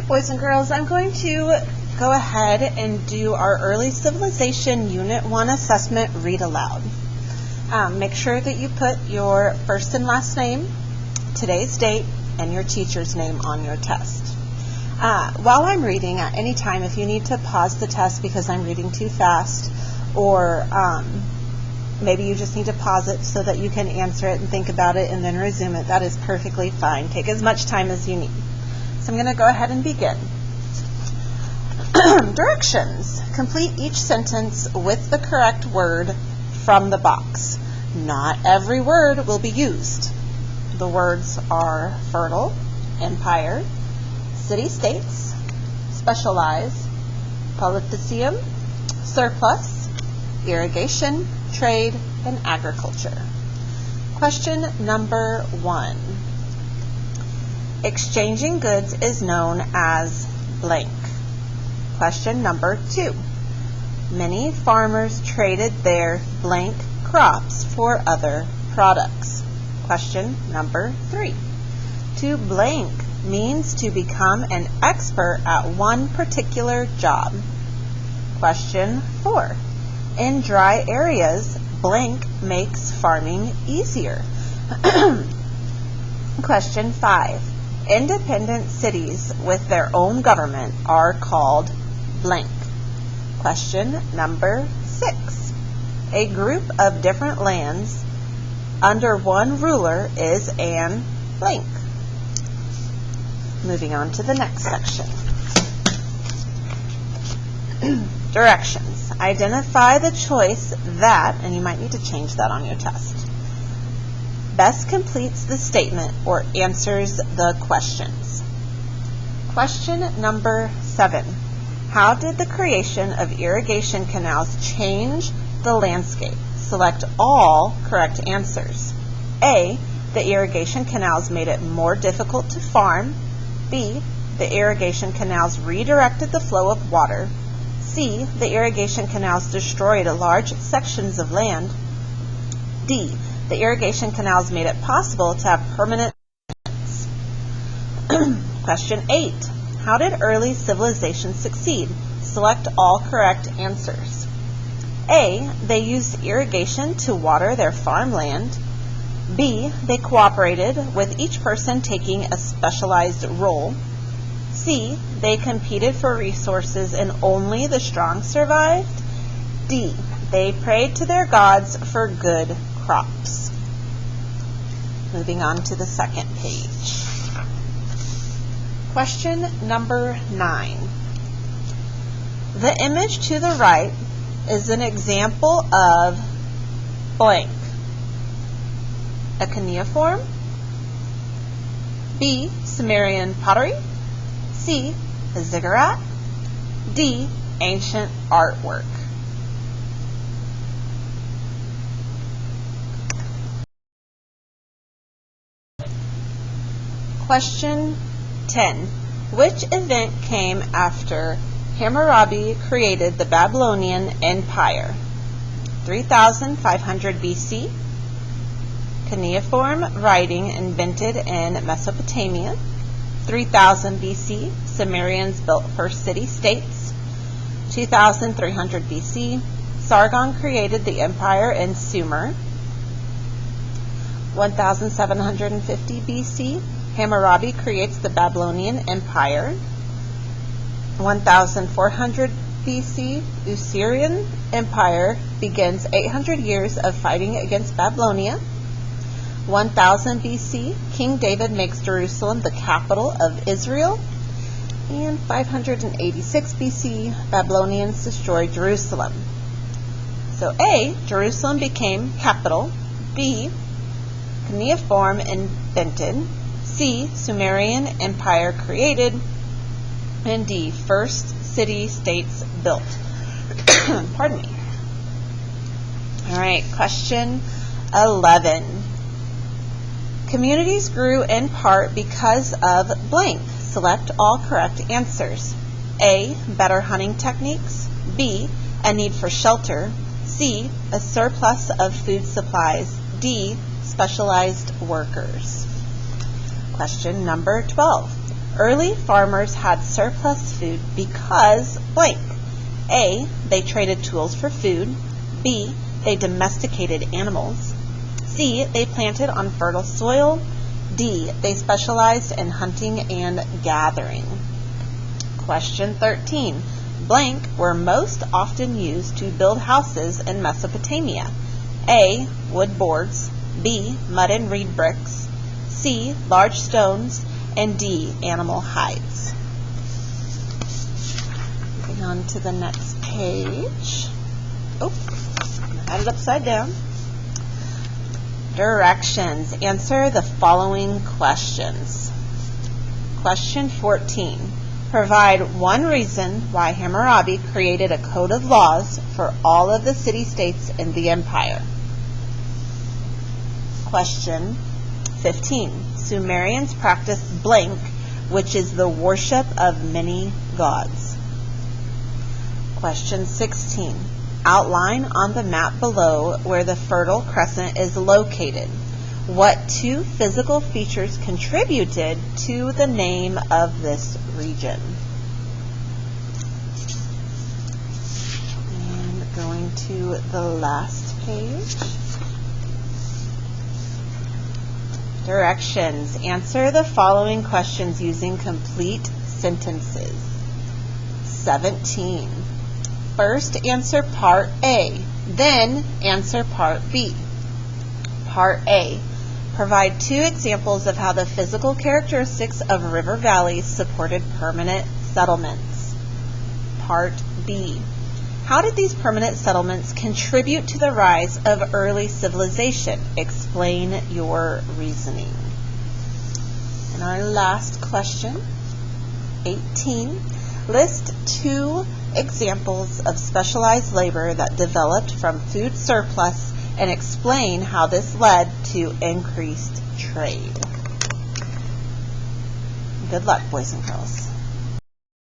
Boys and girls, I'm going to go ahead and do our Early Civilization Unit 1 assessment read aloud. Make sure that you put your first and last name, today's date, and your teacher's name on your test. While I'm reading, at any time, if you need to pause the test because I'm reading too fast, or maybe you just need to pause it so that you can answer it and think about it and then resume it, that is perfectly fine. Take as much time as you need. So I'm going to go ahead and begin. Directions. Complete each sentence with the correct word from the box. Not every word will be used. The words are fertile, empire, city-states, specialize, politicium, surplus, irrigation, trade, and agriculture. Question number 1. Exchanging goods is known as blank. Question number 2. Many farmers traded their blank crops for other products. Question number 3. To blank means to become an expert at one particular job. Question 4. In dry areas, blank makes farming easier. Question 5. Independent cities with their own government are called blank. Question number 6. A group of different lands under one ruler is an blank. Moving on to the next section. Directions. Identify the choice that, and you might need to change that on your test, best completes the statement or answers the questions. Question number 7. How did the creation of irrigation canals change the landscape? Select all correct answers. A. The irrigation canals made it more difficult to farm. B. The irrigation canals redirected the flow of water. C. The irrigation canals destroyed large sections of land. D. The irrigation canals made it possible to have permanent Question 8. How did early civilization succeed? Select all correct answers. A. They used irrigation to water their farmland. B. They cooperated, with each person taking a specialized role. C. They competed for resources and only the strong survived. D. They prayed to their gods for good crops. Moving on to the second page. Question number 9. The image to the right is an example of blank. A cuneiform. B. Sumerian pottery. C. A ziggurat. D. Ancient artwork. Question 10. Which event came after Hammurabi created the Babylonian Empire? 3500 BC. Cuneiform writing invented in Mesopotamia. 3000 BC. Sumerians built first city-states. 2300 BC. Sargon created the empire in Sumer. 1750 BC. Hammurabi creates the Babylonian Empire. 1400 BC, Assyrian Empire begins 800 years of fighting against Babylonia. 1000 BC, King David makes Jerusalem the capital of Israel. And 586 BC, Babylonians destroy Jerusalem. So A, Jerusalem became capital. B, cuneiform invented. C, Sumerian Empire created. And D, first city-states built. Pardon me. All right, question 11. Communities grew in part because of blank. Select all correct answers. A, better hunting techniques. B, a need for shelter. C, a surplus of food supplies. D, specialized workers. Question number 12. Early farmers had surplus food because blank. A, they traded tools for food. B, they domesticated animals. C, they planted on fertile soil. D, they specialized in hunting and gathering. Question 13. Blank were most often used to build houses in Mesopotamia. A, wood boards. B, mud and reed bricks. C, large stones. And D, animal hides. Moving on to the next page. Oh, I had it upside down. Directions. Answer the following questions. Question 14. Provide one reason why Hammurabi created a code of laws for all of the city-states in the empire. Question 15. Sumerians practiced blank, which is the worship of many gods. Question 16. Outline on the map below where the Fertile Crescent is located. What two physical features contributed to the name of this region? And going to the last page. Directions. Answer the following questions using complete sentences. 17. First, answer part A. Then, answer part B. Part A. Provide two examples of how the physical characteristics of river valleys supported permanent settlements. Part B. How did these permanent settlements contribute to the rise of early civilization? Explain your reasoning. And our last question, 18. List two examples of specialized labor that developed from food surplus and explain how this led to increased trade. Good luck, boys and girls.